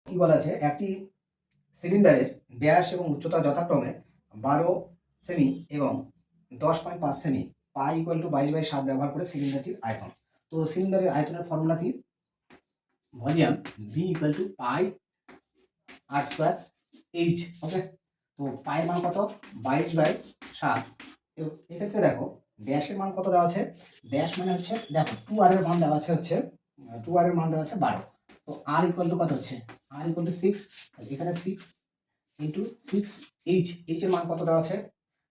কি বলা আছে, একটি সিলিন্ডারের ব্যাস এবং উচ্চতা যথাক্রমে 12 সেমি এবং 10.5 সেমি, পাই ইকুয়াল টু 22/7 ব্যবহার করে সিলিন্ডারটির আয়তন। তো সিলিন্ডারের আয়তনের ফর্মুলা কি? Volume V equal to pi R square H. Okay, তো পায়ের মান কত? 22/7। এক্ষেত্রে দেখো ব্যাসের মান কত দেওয়া আছে? ব্যাস মানে হচ্ছে, দেখো 2r এর মান দেওয়া আছে হচ্ছে 2r এর মান দেওয়া আছে 12। তো আর ইকুয়াল টু কত হচ্ছে? আর ইকুয়াল টু 6। এখানে 6 ইন্টু 6 এইচ। এইচ এর মান কত দেওয়া আছে?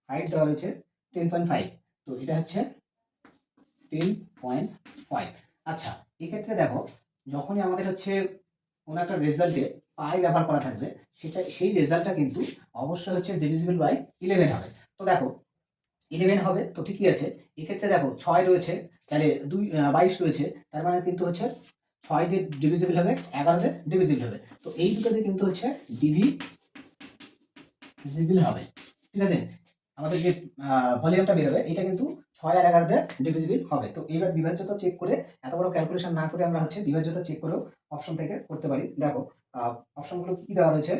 হাইট দেওয়া রয়েছে 10.5। তো এটা হচ্ছে 10.5। আচ্ছা, এক্ষেত্রে দেখো যখনই আমাদের হচ্ছে কোনো একটা রেজাল্টে পাই ব্যবহার করা থাকবে, সেই রেজাল্টটা কিন্তু অবশ্যই হচ্ছে ডিভিজিবল বাই 11 হবে। তো দেখো 11 হবে, তো ঠিকই আছে। এক্ষেত্রে দেখো 6 রয়েছে, তাহলে 22 রয়েছে, তার মানে কিন্তু হচ্ছে 6 দিয়ে ডিভিজিবল হবে, 11 দিয়ে ডিভিজিবল হবে। তো এই দুটোতে কিন্তু হচ্ছে ডিভিজিবল হবে। ঠিক আছে, আমাদের যে ভলিউমটা বেরোবে এটা কিন্তু 6 আর 11 দিয়ে ডিভিজিবল হবে। তো এইবার বিভাজ্যতা চেক করে, এত বড় ক্যালকুলেশন না করে আমরা হচ্ছে বিভাজ্যতা চেক করেও অপশন থেকে করতে পারি। দেখো অপশনগুলো কি দেওয়া রয়েছে।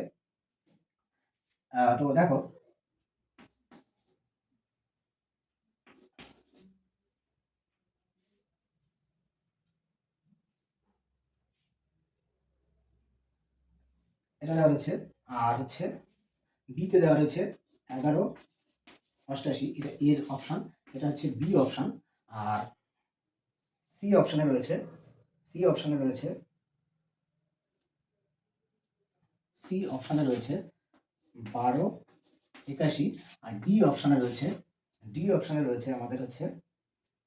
তো দেখো এটা দেওয়া রয়েছে, আর হচ্ছে বিতে দেওয়া রয়েছে 1188, এটা এর অপশন, এটা হচ্ছে বি অপশন। আর সি অপশনে রয়েছে, সি অপশনে রয়েছে সি অপশনে রয়েছে 1281। আর ডি অপশনে রয়েছে, ডি অপশনে রয়েছে আমাদের হচ্ছে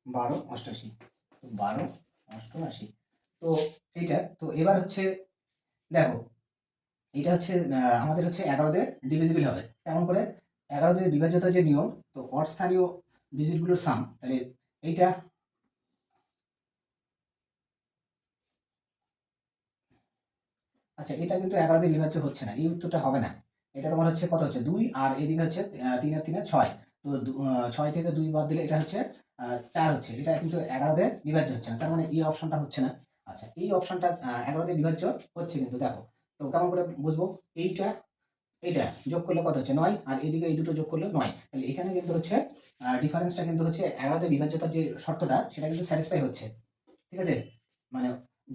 1288। তো 1288। তো এইটা তো এবার হচ্ছে দেখো এটা হচ্ছে আমাদের হচ্ছে 11 দিয়ে ডিভিজিবল হবে। কেমন করে? 11 দিয়ে বিভাজ্যতা যে নিয়ম, তো অস্থানীয় ডিজিটগুলোর সাম, তাহলে এইটা আচ্ছা, এটা কিন্তু 11 দিয়ে বিভাজ্য হচ্ছে না, এই উত্তরটা হবে না। এটা তোমার হচ্ছে কত হচ্ছে 2, আর এদিকে হচ্ছে 3 আর 3 6। তো 6 থেকে 2 বাদ দিলে এটা হচ্ছে 4 হচ্ছে। এটা কিন্তু 11 দিয়ে বিভাজ্য হচ্ছে না, তার মানে এই অপশনটা হচ্ছে না। আচ্ছা, এই অপশনটা 11 দিয়ে বিভাজ্য হচ্ছে কিন্তু, দেখো তো কেমন করে বুঝবো? এইটা এইটা যোগ করলে কত হচ্ছে 9, আর এদিকে এই দুটো যোগ করলে 9। তাহলে এখানে কিন্তু হচ্ছে ডিফারেন্সটা কিন্তু হচ্ছে 11 দিয়ে বিভাজ্যতার যে শর্তটা সেটা কিন্তু স্যাটিসফাই হচ্ছে। ঠিক আছে, মানে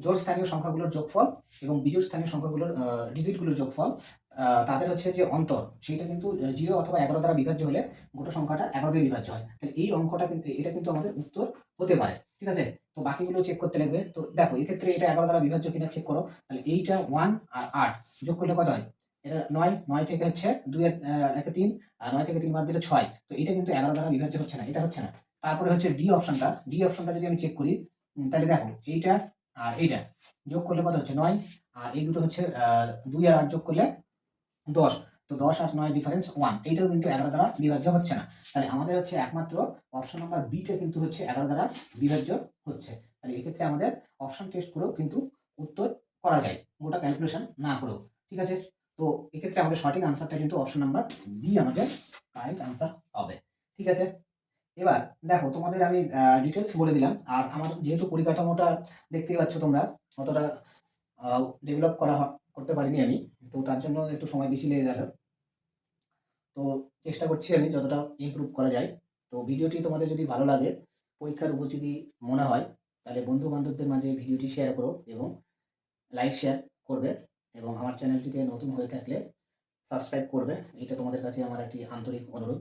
জোড় স্থানীয় সংখ্যাগুলোর যোগফল এবং বিজোড় স্থানীয় সংখ্যাগুলোর ডিজিটগুলোর যোগফল, তাদের হচ্ছে যে অন্তর, সেটা কিন্তু 0 অথবা 11 দ্বারা বিভাজ্য হলে গোটা সংখ্যাটা 11 দিয়ে বিভাজ্য হয়। তাহলে এই অঙ্কটা কিন্তু, এটা কিন্তু আমাদের উত্তর হতে পারে। ঠিক আছে, তো বাকিগুলো চেক করতে লাগবে। তো দেখো এক্ষেত্রে এটা 11 দ্বারা বিভাজ্য কিনা চেক করো। তাহলে এইটা 1 আর 8 যোগ করলে কত হয়? এটা 9, 9 থেকে হচ্ছে 2 একে 3, আর 9 থেকে 3 বাদ দিলে 6। তো এটা কিন্তু 11 দ্বারা বিভাজ্য হচ্ছে না, এটা হচ্ছে না। তারপরে হচ্ছে ডি অপশনটা, ডি অপশনটা যদি আমি চেক করি, তাহলে দেখো এইটা আর এইটা যোগ করলে কত হচ্ছে 9, আর এই দুটো হচ্ছে 2 আর 8 যোগ করলে 10। তো 10 আর 9 ডিফারেন্স 1, এইটাও কিন্তু 11 দ্বারা বিভাজ্য হচ্ছে না। তাহলে আমাদের হচ্ছে একমাত্র অপশন নাম্বার বিটা কিন্তু হচ্ছে 11 দ্বারা বিভাজ্য হচ্ছে। তাহলে এক্ষেত্রে আমাদের অপশন টেস্ট করেও কিন্তু উত্তর করা যায়, গোটা ক্যালকুলেশন না করেও। ঠিক আছে, তো এক্ষেত্রে আমাদের সঠিক আনসারটা কিন্তু অপশন নাম্বার বি আমাদের কারেক্ট আনসার হবে। ঠিক আছে, এবার দেখো তোমাদের আমি ডিটেলস বলে দিলাম। আর আমার যেহেতু পরিকাঠামোটা দেখতেই পাচ্ছ তোমরা, অতটা ডেভেলপ করতে পারিনি আমি, তো তার জন্য একটু সময় বেশি লেগে গেল। তো চেষ্টা করছি আমি যতটা ইমপ্রুভ করা যায়। তো ভিডিওটি তোমাদের যদি ভালো লাগে, পরীক্ষার উপযোগী মনে হয়, তাহলে বন্ধু বান্ধবদের মাঝে ভিডিওটি শেয়ার করো এবং লাইক শেয়ার করবে, এবং আমার চ্যানেলটিতে নতুন হয়ে থাকলে সাবস্ক্রাইব করবে। এটা তোমাদের কাছে আমার একটি আন্তরিক অনুরোধ।